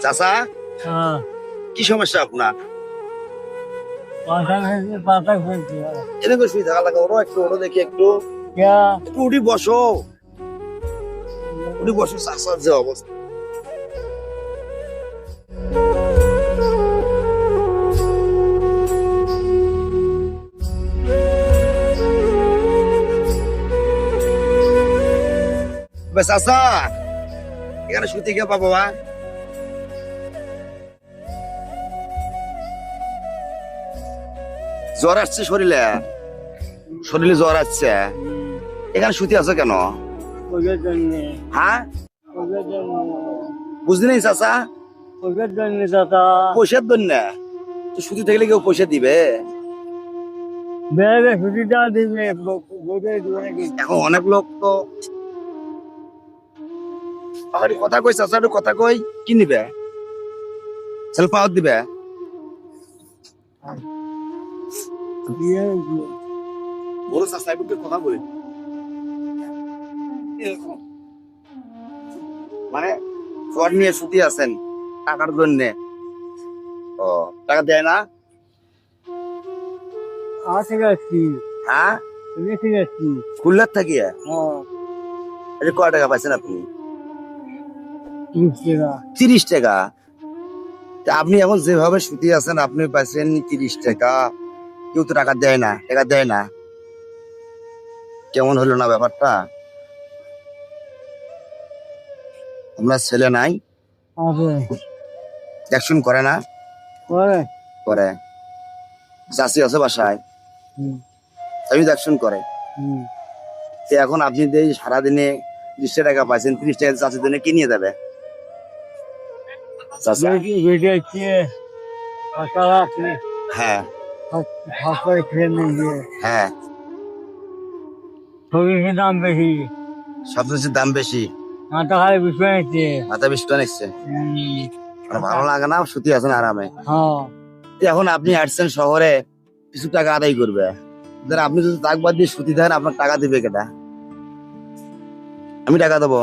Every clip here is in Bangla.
চাচা কি সমস্যা আপনার? এরকম শুয়ে থাকা লাগে, ওরও একটু ওরও দেখি একটু একটু উঠি বসো, উঠি বসো। চাচার যে অবস্থা, চাচা এখানে শুতে গিয়ে পাবো বা জ্বর আসছে শরীরে, শরীরে জ্বর আসছে, এখানে শুতে আছো কেন? হ্যাঁ বুঝলি নাই চাচা? পয়সার জন্য তো শুতে থাকলে কেউ পয়সা দিবে? এখন অনেক লোক তো কথা কই, চাচা একটু কথা কই, কি নিবে? সেল পাওয়ার দিবে? বলো চাচা একটু কথা বলি। মানে জ্বর নিয়ে শুতে আছেন টাকার জন্য? ও টাকা দেয় না? হ্যাঁ খুলনার থাকি কয় টাকা পাইছেন আপনি? 30 টাকা। আপনি এখন যেভাবে শুতে আছেন আপনি পাইছেন 30 টাকা, কেউ তো টাকা দেয় না, টাকা দেয় না। কেমন হলো না ব্যাপারটা? আপনার ছেলে নাই? অ্যাকশন করে না? করে। চাষি আছে বাসায়, আমি অ্যাকশন করে। এখন আপনি সারাদিনে 30 টাকা পাইছেন, 30 টাকা চাষির জন্য কি নিয়ে যাবে? হ্যাঁ হ্যাঁ, দাম বেশি, সব কিছুর দাম বেশি, মাথা খালি বিষয় নিচ্ছে। মাথা বিস্কুট নিচ্ছে, ভালো লাগে না, শুতে আছেন আরামে। এখন আপনি আসছেন শহরে, কিছু টাকা আদায় করবে, আপনি যদি তাকবাদ দিয়ে শুতে থাকেন আপনার টাকা দিবে কেটা? আমি টাকা দেবো?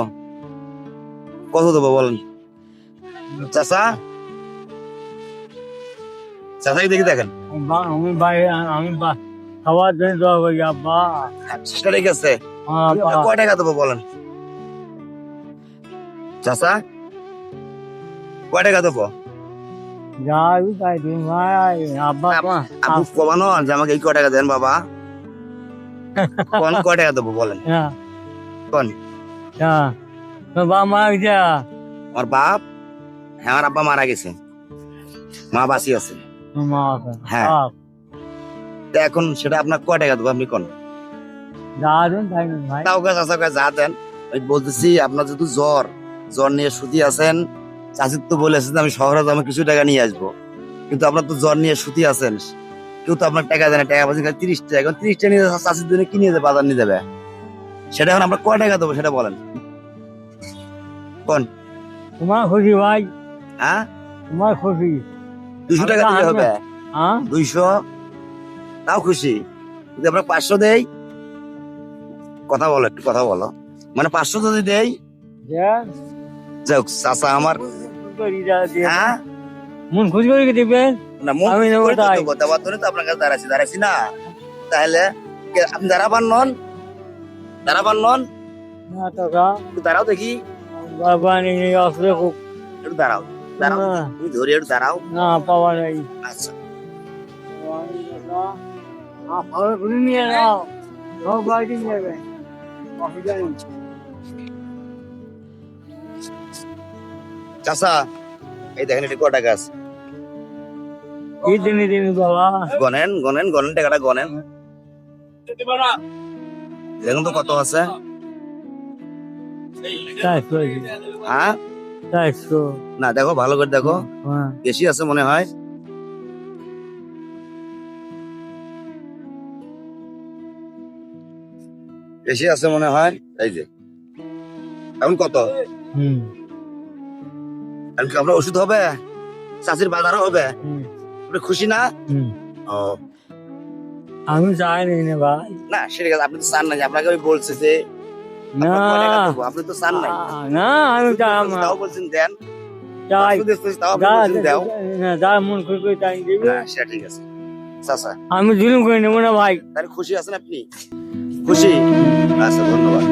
কত দেবো বলেন চাচা? চাচা দেখি দেখেন, আমি খাওয়ার জন্য দোয়া করি আব্বা। চেষ্টা ঠিক আছে, কয় টাকা দেবো বলেন চাচা? কয় টাকা দেবো? যাই তাই ভাই আব্বা। আপনি কমানো যে আমাকে এই কয় টাকা দেন বাবা, কয় টাকা দেবো বলেন? কোন বাবা মারা গেছে? আমার বাপ? হ্যাঁ আমার আব্বা মারা গেছে, মা বাঁচি আছে। হ্যাঁ এখন সেটা আপনার কয় টাকা দেবো আপনি কোন? যা দেন। আমি বলতেছি আপনার যেহেতু জ্বর নিয়ে শুতে আছেন, চাষির তো বলেছেন আমি শহরে আমি কিছু টাকা নিয়ে আসবো, কিন্তু আপনার তো জ্বর নিয়ে শুতে আছেন, কেউ তো আপনার টাকা দেয় না, টাকা পাচ্ছেন 30 টাকা। এখন 30 টাকা নিয়ে চাষির জন্য কি নিয়ে যাবে, বাজার নিয়ে যাবে, সেটা এখন আমরা কয় টাকা দেবো সেটা বলেন কোন? তোমার খুশি ভাই? হ্যাঁ তোমার খুশি? 200 টাকা দিলে হবে? 200 তাও খুশি, যদি আমরা 500 দেই? কথা বলো, একটু কথা বলো, মানে 500 যদি দেই? যাক চাচা আমার, হ্যাঁ মন খুশি করে দিবেন না, মন দেওয়ার জন্য তো আপনার কাছে দাঁড়াইছি না, তাহলে আপনি দাঁড়াবার নন? দাঁড়াবার নন? একটু দাঁড়াও দেখি, একটু দাঁড়াও, দাঁড়াও তুমি ধরে একটু দাঁড়াও। না পাওয়া নাই। আচ্ছা নিয়ে যাও, সব বাড়ি নেবে। চাচা এই দেখেন এটা কয় টাকা আছে, বাবা গনেন গনেন গনেন, টাকাটা গনেন, দেখুন তো কত আছে। হ্যাঁ না দেখো ভালো করে দেখো, বেশি আছে মনে হয়। বেশি আছে মনে হয়, এই যে এখন কত? আপনার ওষুধ হবে, চাষির বাজারও হবে, আপনি খুশি না? ও আমি চাইনি না ভাই। না সেটা আপনি তো চান না, আপনাকে আমি বলছি যে না আপনি তো চান নাই, না আমি তাও বলছেন দেন। যাই শুধু দেখতেছি, তাও আপনি যা বলছেন দাও। যা মন খুশি করে তাই দিবি হ্যাঁ সেটা ঠিক আছে চাচা। আমি জুলুম করে নেবো না ভাই তাহলে খুশি আছেন আপনি? খুশি? আচ্ছা ধন্যবাদ।